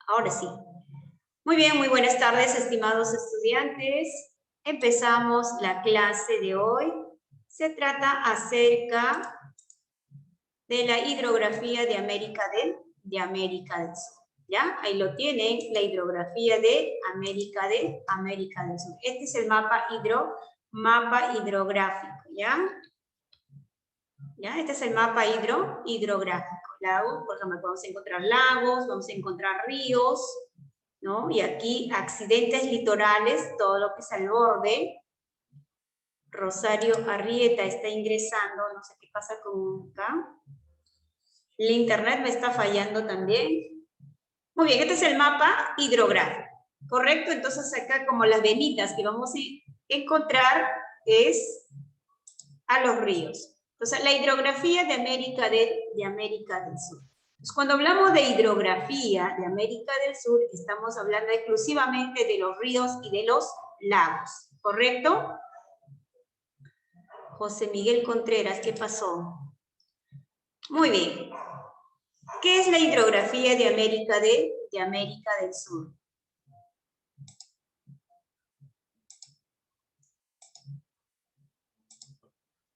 Ahora sí. Muy bien, muy buenas tardes, estimados estudiantes. Empezamos la clase de hoy. Se trata acerca de la hidrografía de América del Sur. ¿Ya? Ahí lo tienen, la hidrografía de América del Sur. Este es el mapa hidrográfico, ¿ya? ¿Ya? Este es el mapa hidrográfico. Lagos, por ejemplo, vamos a encontrar lagos, vamos a encontrar ríos, ¿no? Y aquí accidentes litorales, todo lo que es al borde. Rosario Arrieta está ingresando, no sé qué pasa con acá. El internet me está fallando también. Muy bien, este es el mapa hidrográfico, ¿correcto? Entonces acá como las venitas que vamos a encontrar es a los ríos. Entonces la hidrografía de América del Sur. Entonces, cuando hablamos de hidrografía de América del Sur, estamos hablando exclusivamente de los ríos y de los lagos, ¿correcto? José Miguel Contreras, ¿qué pasó? Muy bien. ¿Qué es la hidrografía de América del Sur?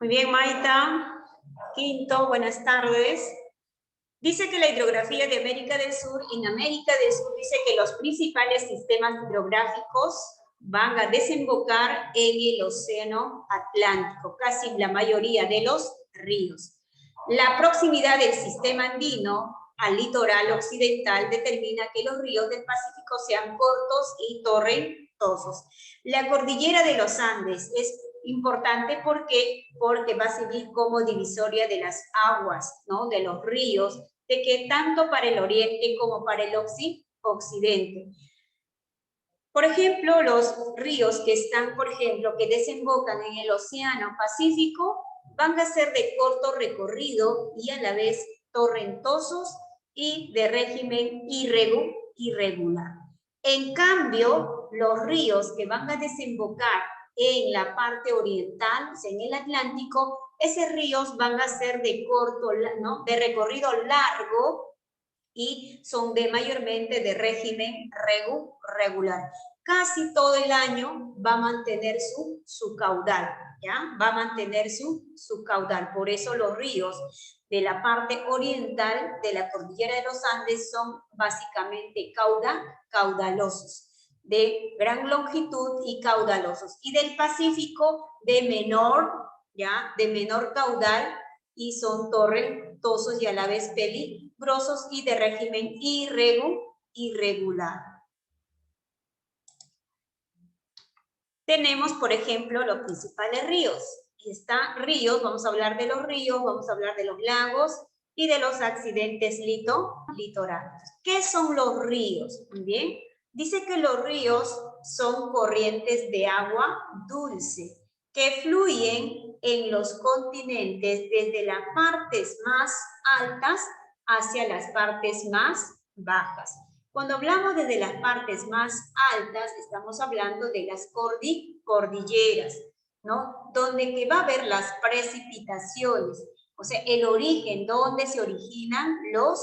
Muy bien, Maita. Quinto, buenas tardes. Dice que la hidrografía de América del Sur, en América del Sur dice que los principales sistemas hidrográficos van a desembocar en el océano Atlántico, casi la mayoría de los ríos. La proximidad del sistema andino al litoral occidental determina que los ríos del Pacífico sean cortos y torrentosos. La cordillera de los Andes es importante porque va a servir como divisoria de las aguas, ¿no? De los ríos, de que tanto para el oriente como para el occidente. Por ejemplo, los ríos que están, por ejemplo, que desembocan en el Océano Pacífico, van a ser de corto recorrido y a la vez torrentosos y de régimen irregular. En cambio, los ríos que van a desembocar en la parte oriental, en el Atlántico, esos ríos van a ser de corto, ¿no? De recorrido largo y son mayormente de régimen regular. Casi todo el año va a mantener su caudal, ¿ya? Va a mantener su caudal. Por eso los ríos de la parte oriental de la cordillera de los Andes son básicamente caudalosos, de gran longitud y caudalosos. Y del Pacífico de menor, ¿ya? De menor caudal y son torrentosos y a la vez peligrosos y de régimen irregular. Tenemos, por ejemplo, los principales ríos. Está ríos, vamos a hablar de los ríos, vamos a hablar de los lagos y de los accidentes litorales. ¿Qué son los ríos? Muy bien. Dice que los ríos son corrientes de agua dulce que fluyen en los continentes desde las partes más altas hacia las partes más bajas. Cuando hablamos desde las partes más altas, estamos hablando de las cordilleras, ¿no? Donde que va a haber las precipitaciones, o sea, el origen, donde se originan los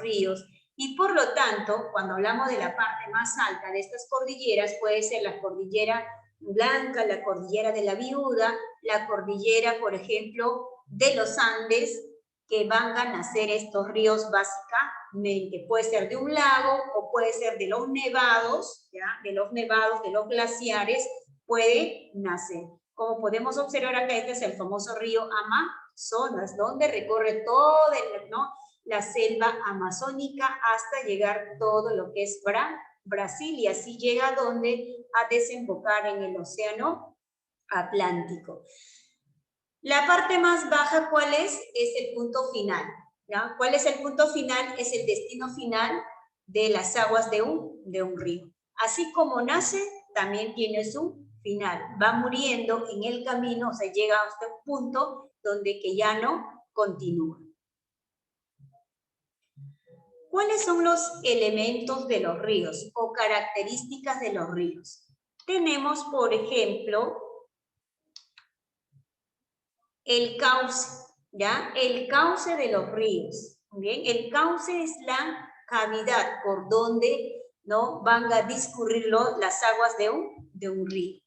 ríos. Y por lo tanto, cuando hablamos de la parte más alta de estas cordilleras, puede ser la cordillera Blanca, la cordillera de la Viuda, la cordillera, por ejemplo, de los Andes, que van a nacer estos ríos básicamente. Puede ser de un lago o puede ser de los nevados, ¿ya? De los nevados, de los glaciares, puede nacer. Como podemos observar acá, este es el famoso río Amazonas, donde recorre todo ¿no? la selva amazónica hasta llegar todo lo que es Brasil y así llega a desembocar en el océano Atlántico. La parte más baja, ¿cuál es? Es el punto final. ¿Ya? ¿Cuál es el punto final? Es el destino final de las aguas de un río. Así como nace, también tiene su final. Va muriendo en el camino, o sea, llega hasta un punto donde que ya no continúa. ¿Cuáles son los elementos de los ríos o características de los ríos? Tenemos, por ejemplo, el cauce, ¿ya? El cauce de los ríos. Bien, el cauce es la cavidad por donde, ¿no?, van a discurrir las aguas de un río.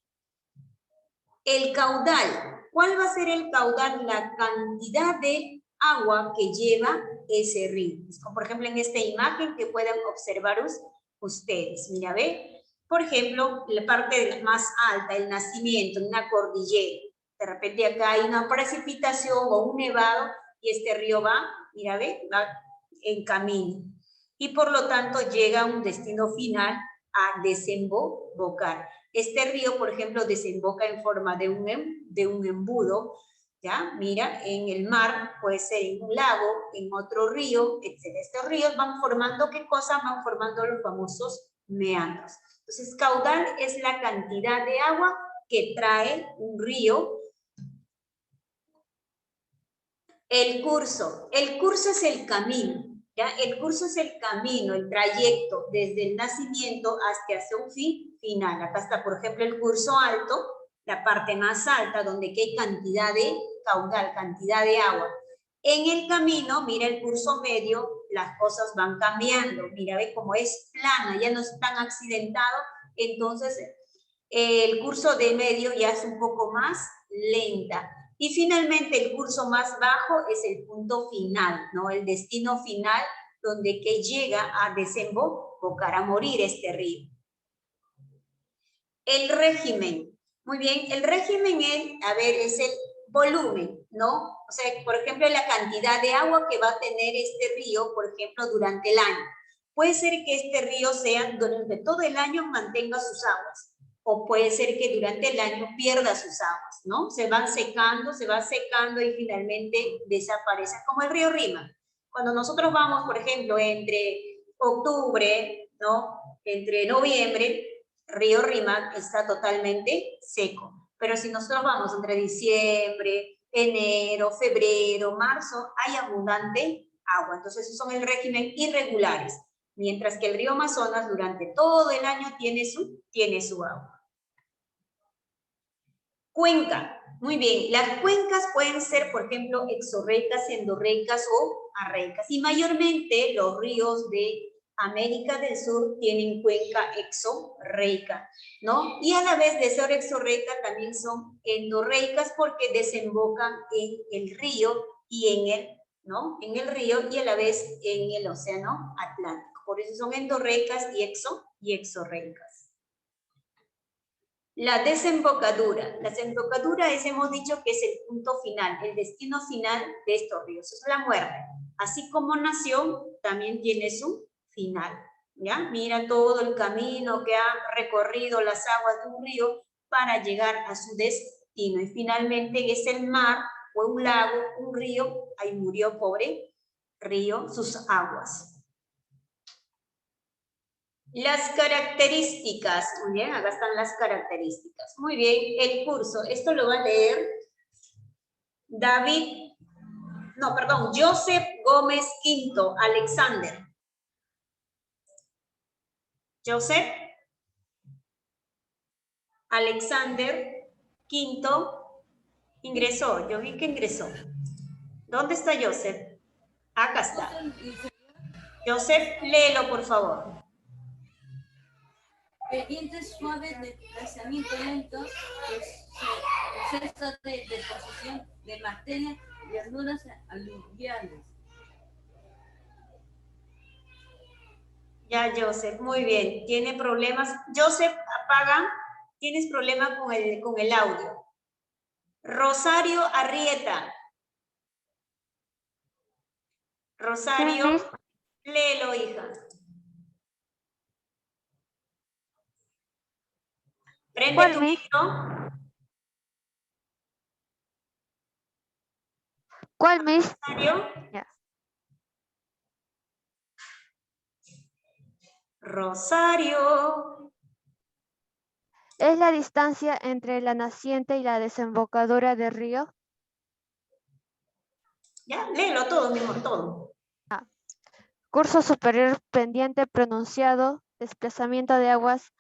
El caudal. ¿Cuál va a ser el caudal? La cantidad de agua que lleva ese río. Como por ejemplo en esta imagen que pueden observar ustedes. Mira, ve. Por ejemplo, la parte más alta, el nacimiento, una cordillera. De repente acá hay una precipitación o un nevado y este río va, mira, ve, va en camino. Y por lo tanto llega a un destino final a desembocar. Este río, por ejemplo, desemboca en forma de un embudo, ¿ya? Mira, en el mar, puede ser en un lago, en otro río, etc. Estos ríos van formando, ¿qué cosa? Van formando los famosos meandros. Entonces, caudal es la cantidad de agua que trae un río. El curso es el camino, ¿ya? El curso es el camino, el trayecto desde el nacimiento hacia un final. Acá está, por ejemplo, el curso alto, la parte más alta, donde hay cantidad de caudal, cantidad de agua. En el camino, mira el curso medio, las cosas van cambiando. Mira, ve cómo es plana, ya no es tan accidentado, entonces el curso de medio ya es un poco más lenta. Y finalmente el curso más bajo es el punto final, ¿no? El destino final donde que llega a desembocar, a morir este río. El régimen. Muy bien, el régimen es el volumen, ¿no? O sea, por ejemplo, la cantidad de agua que va a tener este río, por ejemplo, durante el año. Puede ser que este río sea durante todo el año mantenga sus aguas. O puede ser que durante el año pierda sus aguas, ¿no? Se van secando, se va secando y finalmente desaparece, como el río Rima. Cuando nosotros vamos, por ejemplo, entre octubre, ¿no?, entre noviembre, río Rima está totalmente seco. Pero si nosotros vamos entre diciembre, enero, febrero, marzo, hay abundante agua. Entonces, esos son el régimen irregulares. Mientras que el río Amazonas durante todo el año tiene su agua. Cuenca. Muy bien, las cuencas pueden ser, por ejemplo, exorreicas, endorreicas o arreicas. Y mayormente los ríos de América del Sur tienen cuenca exorreica, ¿no? Y a la vez de ser exorreica también son endorreicas porque desembocan en el río y en el río y a la vez en el océano Atlántico. Por eso son endorreicas y exorreicas. La desembocadura. La desembocadura hemos dicho que es el punto final, el destino final de estos ríos. Es la muerte. Así como nació, también tiene su final. ¿Ya? Mira todo el camino que ha recorrido las aguas de un río para llegar a su destino. Y finalmente es el mar o un lago, un río. Ahí murió, pobre río, sus aguas. Las características, muy bien, acá están las características. Muy bien, el curso, esto lo va a leer Joseph Gómez Quinto, Alexander. Joseph Alexander Quinto ingresó, yo vi que ingresó. ¿Dónde está Joseph? Acá está. Joseph, léelo, por favor. Pendientes suaves de desplazamiento lento, proceso de deposición de materias y verduras aluviales. Ya, Joseph, muy bien. ¿Tiene problemas? Joseph, apaga. ¿Tienes problema con el audio? Rosario Arrieta. Rosario, léelo, hija. Prende tu micro. ¿Cuál, Miss? Rosario. Ya. Rosario. ¿Es la distancia entre la naciente y la desembocadura del río? Ya, léelo todo, mi amor, todo. Curso superior pendiente pronunciado, desplazamiento de aguas,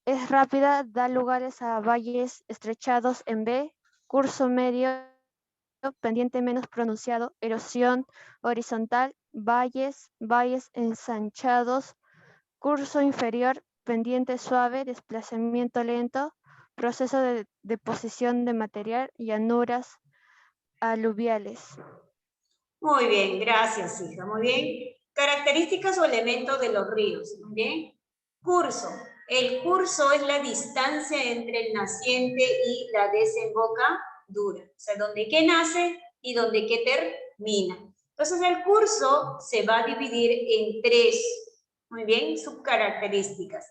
es rápida, da lugares a valles estrechados en B, curso medio, pendiente menos pronunciado, erosión horizontal, valles ensanchados, curso inferior, pendiente suave, desplazamiento lento, proceso de deposición de material, llanuras aluviales. Muy bien, gracias, hija. Muy bien. Características o elementos de los ríos. Muy bien. Curso. El curso es la distancia entre el naciente y la desembocadura. O sea, donde que nace y donde que termina. Entonces, el curso se va a dividir en tres, muy bien, subcaracterísticas.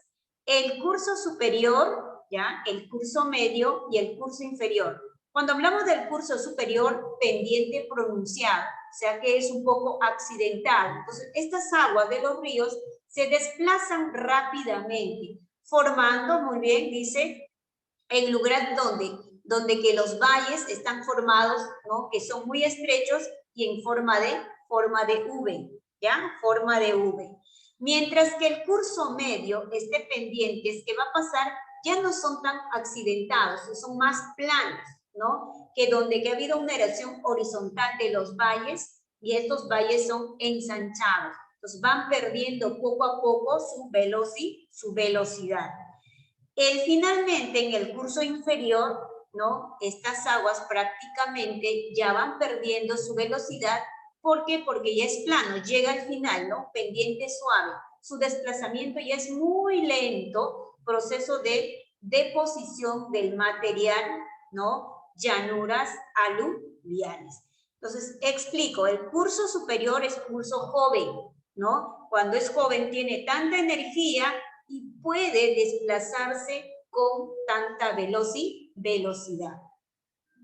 El curso superior, ¿ya? El curso medio y el curso inferior. Cuando hablamos del curso superior, pendiente pronunciado, o sea que es un poco accidental. Entonces, estas aguas de los ríos se desplazan rápidamente, formando, muy bien, dice, en lugares donde que los valles están formados, ¿no? Que son muy estrechos y en forma de V, ¿ya? Forma de V. Mientras que el curso medio, pendientes que va a pasar, ya no son tan accidentados, son más planos, ¿no? Que donde que ha habido una erosión horizontal de los valles y estos valles son ensanchados. Entonces van perdiendo poco a poco su velocidad. Finalmente, en el curso inferior, ¿no? Estas aguas prácticamente ya van perdiendo su velocidad. ¿Por qué? Porque ya es plano, llega al final, ¿no? Pendiente suave. Su desplazamiento ya es muy lento, proceso de deposición del material, ¿no? Llanuras aluviales. Entonces, explico, el curso superior es curso joven, ¿no? Cuando es joven tiene tanta energía y puede desplazarse con tanta velocidad.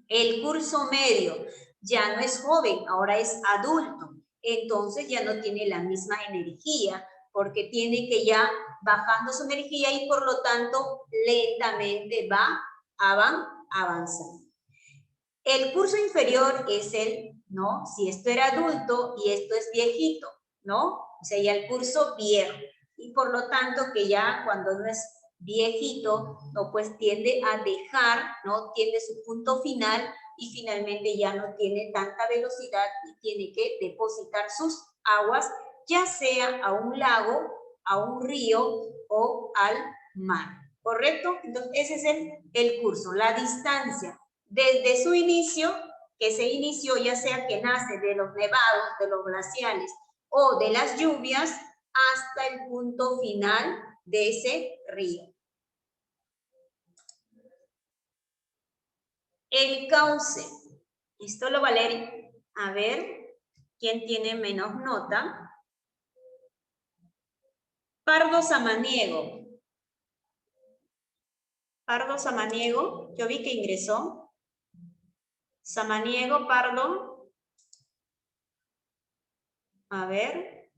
El curso medio ya no es joven, ahora es adulto, entonces ya no tiene la misma energía porque tiene que ya bajando su energía y por lo tanto lentamente va avanzando. El curso inferior es ¿no? Si esto era adulto y esto es viejito, ¿no? O sea, ya el curso viejo. Y por lo tanto que ya cuando no es viejito, ¿no? Pues tiende a dejar, ¿no? Tiene su punto final y finalmente ya no tiene tanta velocidad y tiene que depositar sus aguas, ya sea a un lago, a un río o al mar. ¿Correcto? Entonces, ese es el curso, la distancia desde su inicio, que se inició ya sea que nace de los nevados, de los glaciales o de las lluvias, hasta el punto final de ese río. El cauce. ¿Listo, lo Valeria? A ver, ¿quién tiene menos nota? Pardo Samaniego. Pardo Samaniego, yo vi que ingresó. Samaniego, Pardo. A ver.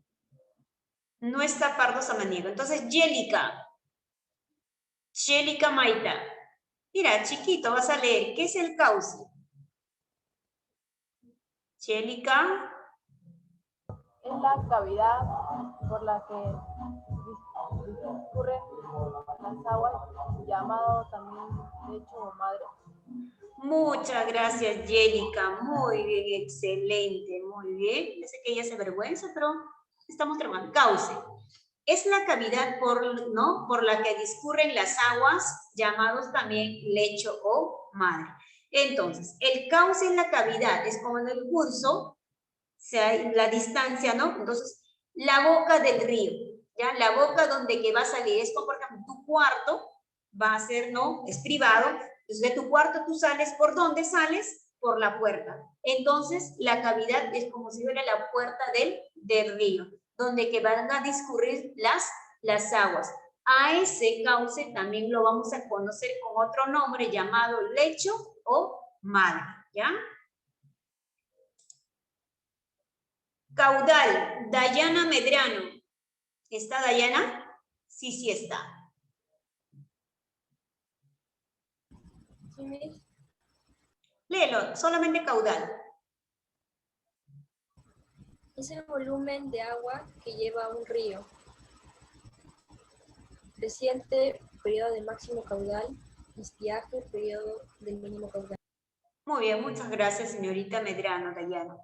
No está Pardo Samaniego. Entonces, Yélica. Yélica Maita. Mira, chiquito, vas a leer. ¿Qué es el cauce? Yélica. Es la cavidad por la que discurren las aguas, llamado también lecho o madre. Muchas gracias, Yélica. Muy bien, excelente, muy bien. Yo sé que ella se avergüenza, pero estamos trabajando. Cauce. Es la cavidad por la que discurren las aguas, llamados también lecho o madre. Entonces, el cauce es la cavidad, es como en el curso, o sea, la distancia, ¿no? Entonces, la boca del río, ¿ya? La boca donde que va a salir, es como, por ejemplo, tu cuarto va a ser, ¿no? Es privado, entonces de tu cuarto tú sales, ¿por dónde sales? Por la puerta. Entonces, la cavidad es como si fuera la puerta del río, donde que van a discurrir las aguas. A ese cauce también lo vamos a conocer con otro nombre llamado lecho o madre, ¿ya? Caudal, Dayana Medrano. ¿Está Dayana? Sí, sí está. Léelo, solamente caudal. Es el volumen de agua que lleva un río. Creciente, periodo de máximo caudal, estiaje, periodo del mínimo caudal. Muy bien, muchas gracias, señorita Medrano, Dayana.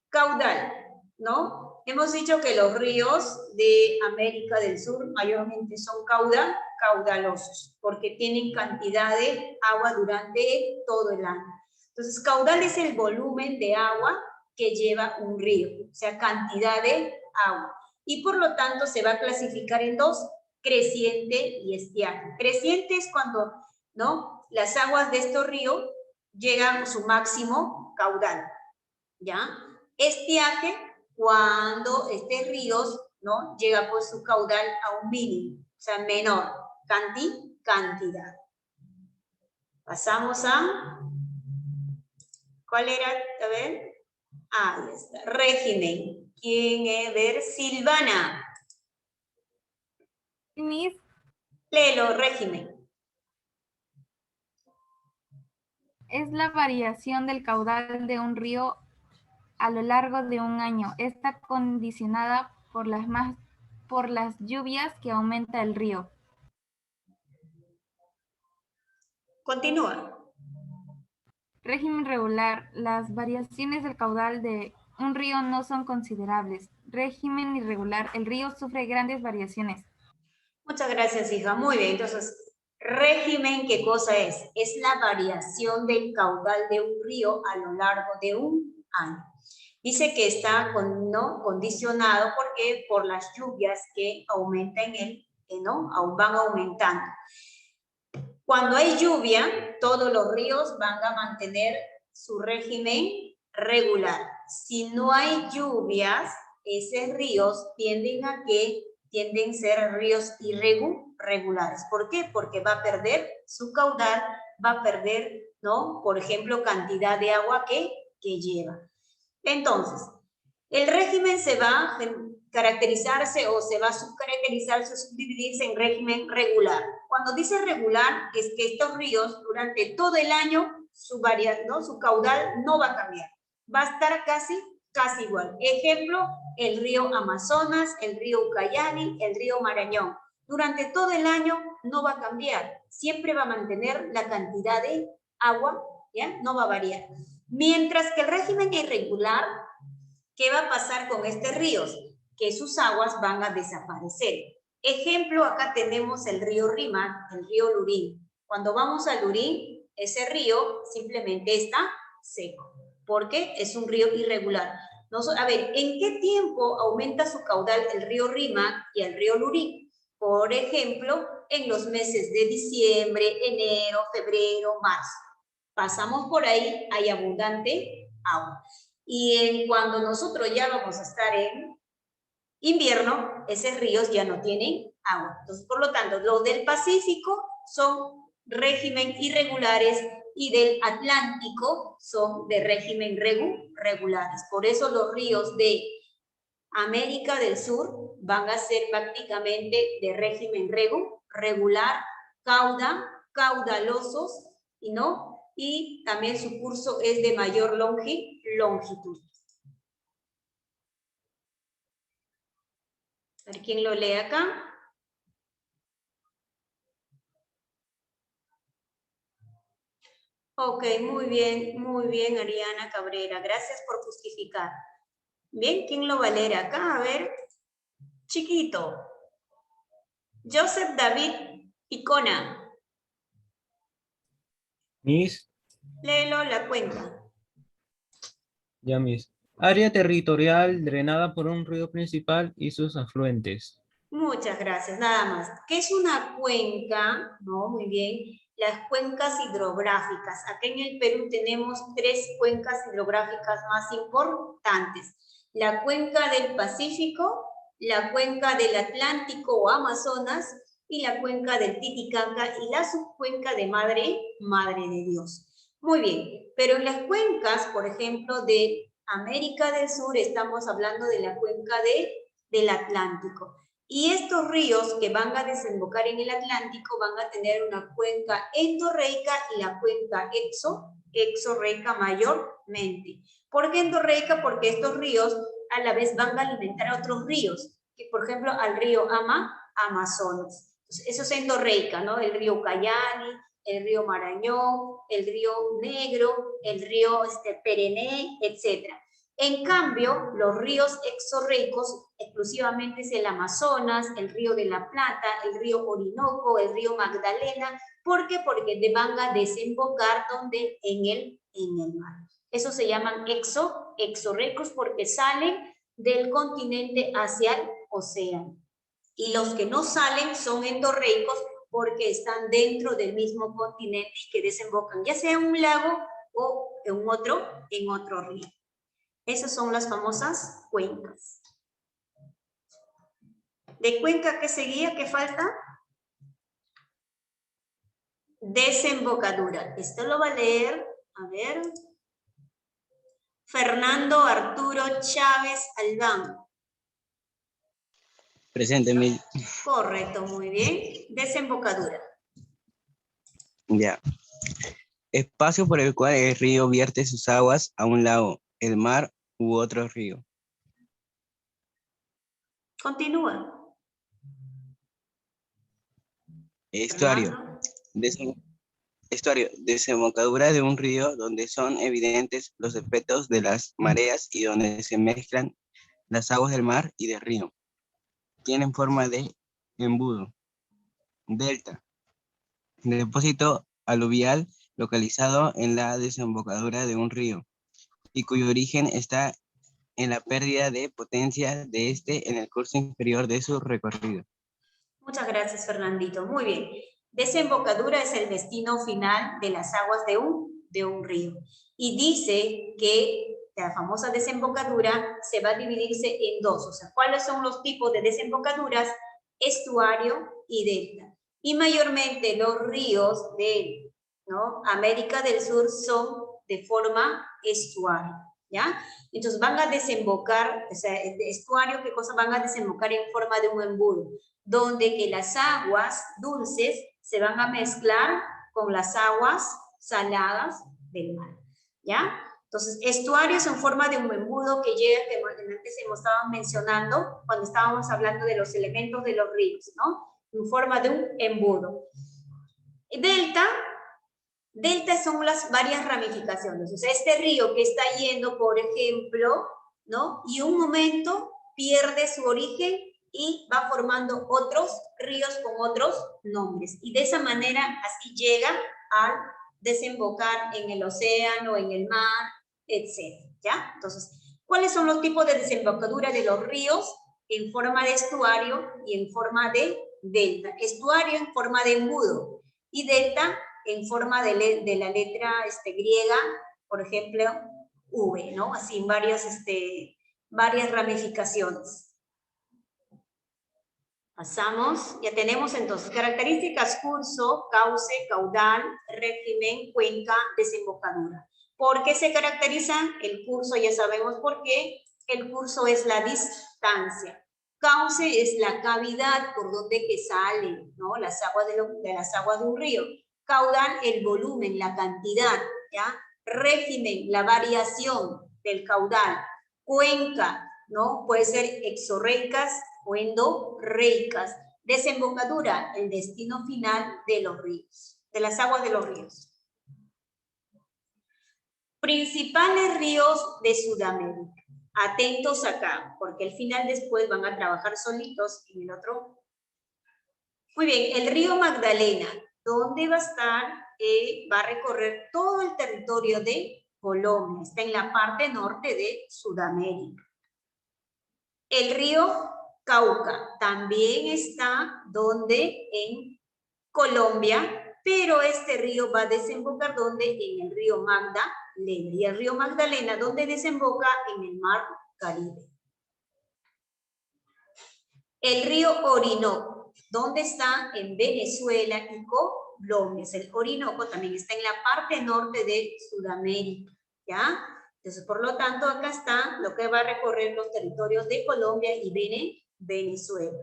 Caudal, ¿no? Hemos dicho que los ríos de América del Sur mayormente son caudalosos, porque tienen cantidad de agua durante todo el año. Entonces, caudal es el volumen de agua que lleva un río, o sea, cantidad de agua. Y por lo tanto se va a clasificar en dos, creciente y estiaje. Creciente es cuando, ¿no?, las aguas de estos ríos llegan a su máximo caudal, ¿ya? Estiaje, cuando este río, ¿no?, llega por su caudal a un mínimo, o sea, menor, cantidad. Pasamos a, ¿cuál era? A ver, ahí está, régimen. ¿Quién es? Ver, Silvana. Miss, Léelo, régimen. es la variación del caudal de un río a lo largo de un año. Está condicionada por las lluvias que aumenta el río. Continúa. Régimen regular. Las variaciones del caudal de un río no son considerables. Régimen irregular. El río sufre grandes variaciones. Muchas gracias, hija. Muy bien. Entonces, régimen, ¿qué cosa es? Es la variación del caudal de un río a lo largo de un año. Dice que está ¿no?, condicionado porque por las lluvias que aumentan ¿no?, aún van aumentando. Cuando hay lluvia, todos los ríos van a mantener su régimen regular. Si no hay lluvias, esos ríos tienden a ser ríos irregulares. ¿Por qué? Porque va a perder su caudal, va a perder, ¿no?, por ejemplo, cantidad de agua que lleva. Entonces, el régimen se va a caracterizarse o se va a subcaracterizarse o subdividirse en régimen regular. Cuando dice regular, es que estos ríos durante todo el año su caudal no va a cambiar. Va a estar casi igual. Ejemplo, el río Amazonas, el río Ucayali, el río Marañón. Durante todo el año no va a cambiar. Siempre va a mantener la cantidad de agua, ¿ya? No va a variar. Mientras que el régimen irregular, ¿qué va a pasar con estos ríos? Que sus aguas van a desaparecer. Ejemplo, acá tenemos el río Rímac, el río Lurín. Cuando vamos al Lurín, ese río simplemente está seco, porque es un río irregular. A ver, ¿en qué tiempo aumenta su caudal el río Rímac y el río Lurín? Por ejemplo, en los meses de diciembre, enero, febrero, marzo. Pasamos por ahí, hay abundante agua. Y cuando nosotros ya vamos a estar en invierno, esos ríos ya no tienen agua. Entonces, por lo tanto, los del Pacífico son régimen irregulares y del Atlántico son de régimen regulares. Por eso los ríos de América del Sur van a ser prácticamente de régimen regular, caudalosos, y también su curso es de mayor longitud. A ver quién lo lee acá. Ok, muy bien, Ariana Cabrera. Gracias por justificar. Bien, ¿quién lo va a leer acá? A ver, chiquito. Joseph David Icona. Miss, Léelo la cuenca. ya Miss. Área territorial drenada por un río principal y sus afluentes. Muchas gracias, nada más. ¿Qué es una cuenca? No, muy bien. Las cuencas hidrográficas. Acá en el Perú tenemos 3 cuencas hidrográficas más importantes. La cuenca del Pacífico, la cuenca del Atlántico o Amazonas y la cuenca del Titicaca y la subcuenca de Madre de Dios. Muy bien, pero en las cuencas, por ejemplo, de América del Sur, estamos hablando de la cuenca del Atlántico. Y estos ríos que van a desembocar en el Atlántico van a tener una cuenca endorreica y la cuenca exorreica mayormente. ¿Por qué endorreica? Porque estos ríos a la vez van a alimentar a otros ríos, que por ejemplo al río Amazonas. Entonces, eso es endorreica, ¿no? El río Ucayali, el río Marañón, el río Negro, el río Perené, etc. En cambio, los ríos exorreicos exclusivamente es el Amazonas, el río de la Plata, el río Orinoco, el río Magdalena. ¿Por qué? Porque van a desembocar donde en el mar. Eso se llaman exorreicos porque salen del continente hacia el océano. Y los que no salen son endorreicos porque están dentro del mismo continente y que desembocan ya sea en un lago o en otro río. Esas son las famosas cuencas. ¿De cuenca qué seguía? ¿Qué falta? Desembocadura. Esto lo va a leer, a ver. Fernando Arturo Chávez Albán. Presente, Mil. Correcto, muy bien. Desembocadura. Ya. Espacio por el cual el río vierte sus aguas a un lago, el mar u otro río. Continúa. Estuario. Estuario. Desembocadura de un río donde son evidentes los efectos de las mareas y donde se mezclan las aguas del mar y del río. Tienen forma de embudo. Delta. Depósito aluvial localizado en la desembocadura de un río y cuyo origen está en la pérdida de potencia de este en el curso inferior de su recorrido. Muchas gracias, Fernandito. Muy bien. Desembocadura es el destino final de las aguas de un río. Y dice que la famosa desembocadura se va a dividirse en dos. O sea, ¿cuáles son los tipos de desembocaduras? Estuario y delta. Y mayormente los ríos de América del Sur son de forma estuario, ¿ya? Entonces van a desembocar, o sea, el estuario, ¿qué cosa? Van a desembocar en forma de un embudo, donde que las aguas dulces se van a mezclar con las aguas saladas del mar, ¿ya? Entonces, estuarios en forma de un embudo que llega, que antes hemos estado mencionando cuando estábamos hablando de los elementos de los ríos, ¿no? En forma de un embudo. Delta son las varias ramificaciones. O sea, este río que está yendo, por ejemplo, ¿no? Y un momento pierde su origen y va formando otros ríos con otros nombres. Y de esa manera así llega al desembocar en el océano, en el mar, etc. ¿Ya? Entonces, ¿cuáles son los tipos de desembocadura de los ríos? En forma de estuario y en forma de delta. Estuario en forma de embudo y delta en forma de la letra griega, por ejemplo, V, ¿no? Así en varias ramificaciones. Pasamos, ya tenemos entonces características: curso, cauce, caudal, régimen, cuenca, desembocadura. ¿Por qué se caracteriza? El curso ya sabemos por qué. El curso es la distancia. Cauce es la cavidad por donde que salen, ¿no? Las aguas de las aguas de un río. Caudal, el volumen, la cantidad, ¿ya? Régimen, la variación del caudal. Cuenca, ¿no? Puede ser exorreicas o endorreicas. Desembocadura, el destino final de los ríos, de las aguas de los ríos. Principales ríos de Sudamérica. Atentos acá, porque al final después van a trabajar solitos en el otro. Muy bien, el río Magdalena, ¿dónde va a estar? Va a recorrer todo el territorio de Colombia, está en la parte norte de Sudamérica. El río Cauca también está donde en Colombia, pero este río va a desembocar donde en el río Magdalena, y el río Magdalena donde desemboca en el mar Caribe. El río Orinoco, ¿dónde está? En Venezuela y Colombia. El Orinoco también está en la parte norte de Sudamérica, ¿ya? Entonces, por lo tanto, acá está lo que va a recorrer los territorios de Colombia y Venezuela.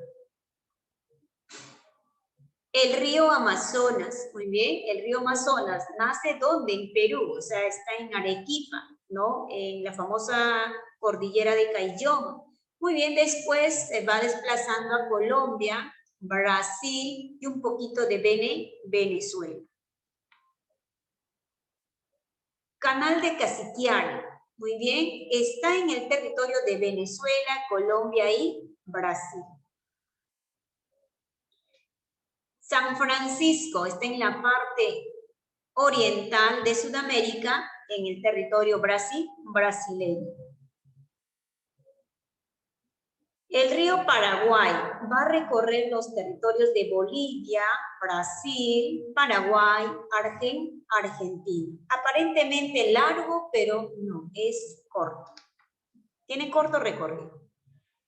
El río Amazonas, muy bien, el río Amazonas nace ¿dónde? En Perú, o sea, está en Arequipa, ¿no? En la famosa cordillera de Caylloma. Muy bien, después se va desplazando a Colombia, Brasil y un poquito de Venezuela. Canal de Cassiquiare. Muy bien, está en el territorio de Venezuela, Colombia y Brasil. San Francisco está en la parte oriental de Sudamérica, en el territorio brasileño. El río Paraguay va a recorrer los territorios de Bolivia, Brasil, Paraguay, Argentina. Aparentemente largo, pero no, es corto. Tiene corto recorrido.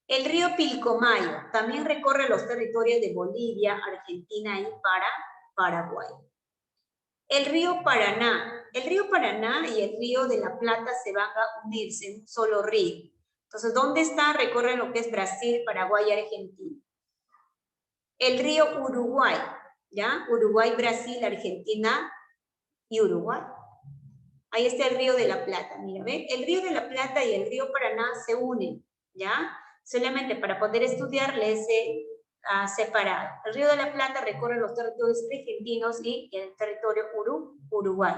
El río Pilcomayo también recorre los territorios de Bolivia, Argentina y Paraguay. El río Paraná. El río Paraná y el río de la Plata se van a unirse en un solo río. Entonces, ¿dónde está? Recorre lo que es Brasil, Paraguay y Argentina. El río Uruguay, ¿ya? Uruguay, Brasil, Argentina y Uruguay. Ahí está el río de la Plata, mira, ¿ven? El río de la Plata y el río Paraná se unen, ¿ya? Solamente para poder estudiar les he separado. El río de la Plata recorre los territorios argentinos y el territorio Uruguay.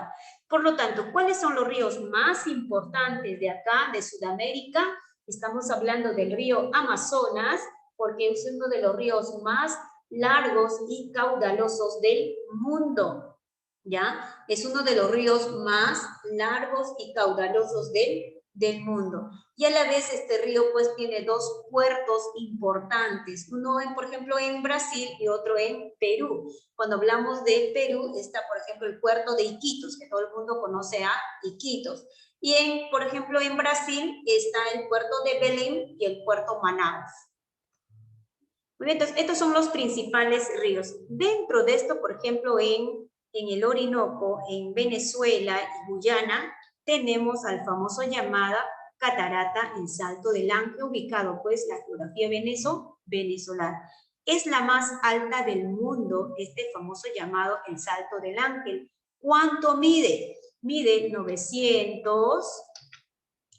Por lo tanto, ¿cuáles son los ríos más importantes de acá, de Sudamérica? Estamos hablando del río Amazonas, porque es uno de los ríos más largos y caudalosos del mundo, ¿ya? Es uno de los ríos más largos y caudalosos del mundo. Y a la vez este río pues tiene dos puertos importantes, uno por ejemplo en Brasil y otro en Perú. Cuando hablamos de Perú está por ejemplo el puerto de Iquitos, que todo el mundo conoce a Iquitos. Y por ejemplo en Brasil está el puerto de Belém y el puerto Manaus. Muy bien, entonces estos son los principales ríos. Dentro de esto, por ejemplo en el Orinoco, en Venezuela y Guyana, tenemos al famoso llamada Catarata en Salto del Ángel, ubicado pues la geografía venezolana. Es la más alta del mundo, este famoso llamado el Salto del Ángel. ¿Cuánto mide? Mide 900,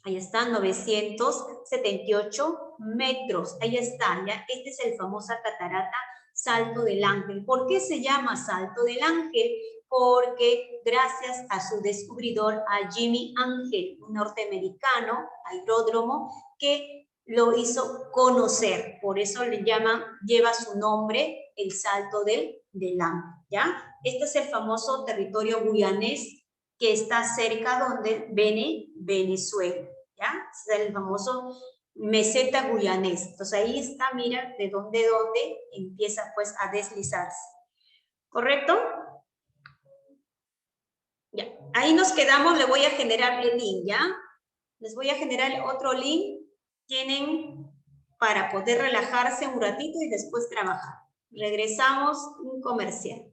ahí está, 978 metros. Ahí está, ya. Este es el famoso Catarata Salto del Ángel. ¿Por qué se llama Salto del Ángel? Porque gracias a su descubridor, a Jimmy Ángel, un norteamericano, aeródromo, que lo hizo conocer. Por eso le llaman, lleva su nombre, el Salto del Ángel, ¿ya? Este es el famoso territorio guyanés que está cerca donde Venezuela, ¿ya? Es el famoso meseta guyanés. Entonces ahí está, mira, de dónde empieza pues a deslizarse. ¿Correcto? Ya, ahí nos quedamos, le voy a generar el link, ¿ya? Les voy a generar otro link. Tienen para poder relajarse un ratito y después trabajar. Regresamos un comercial.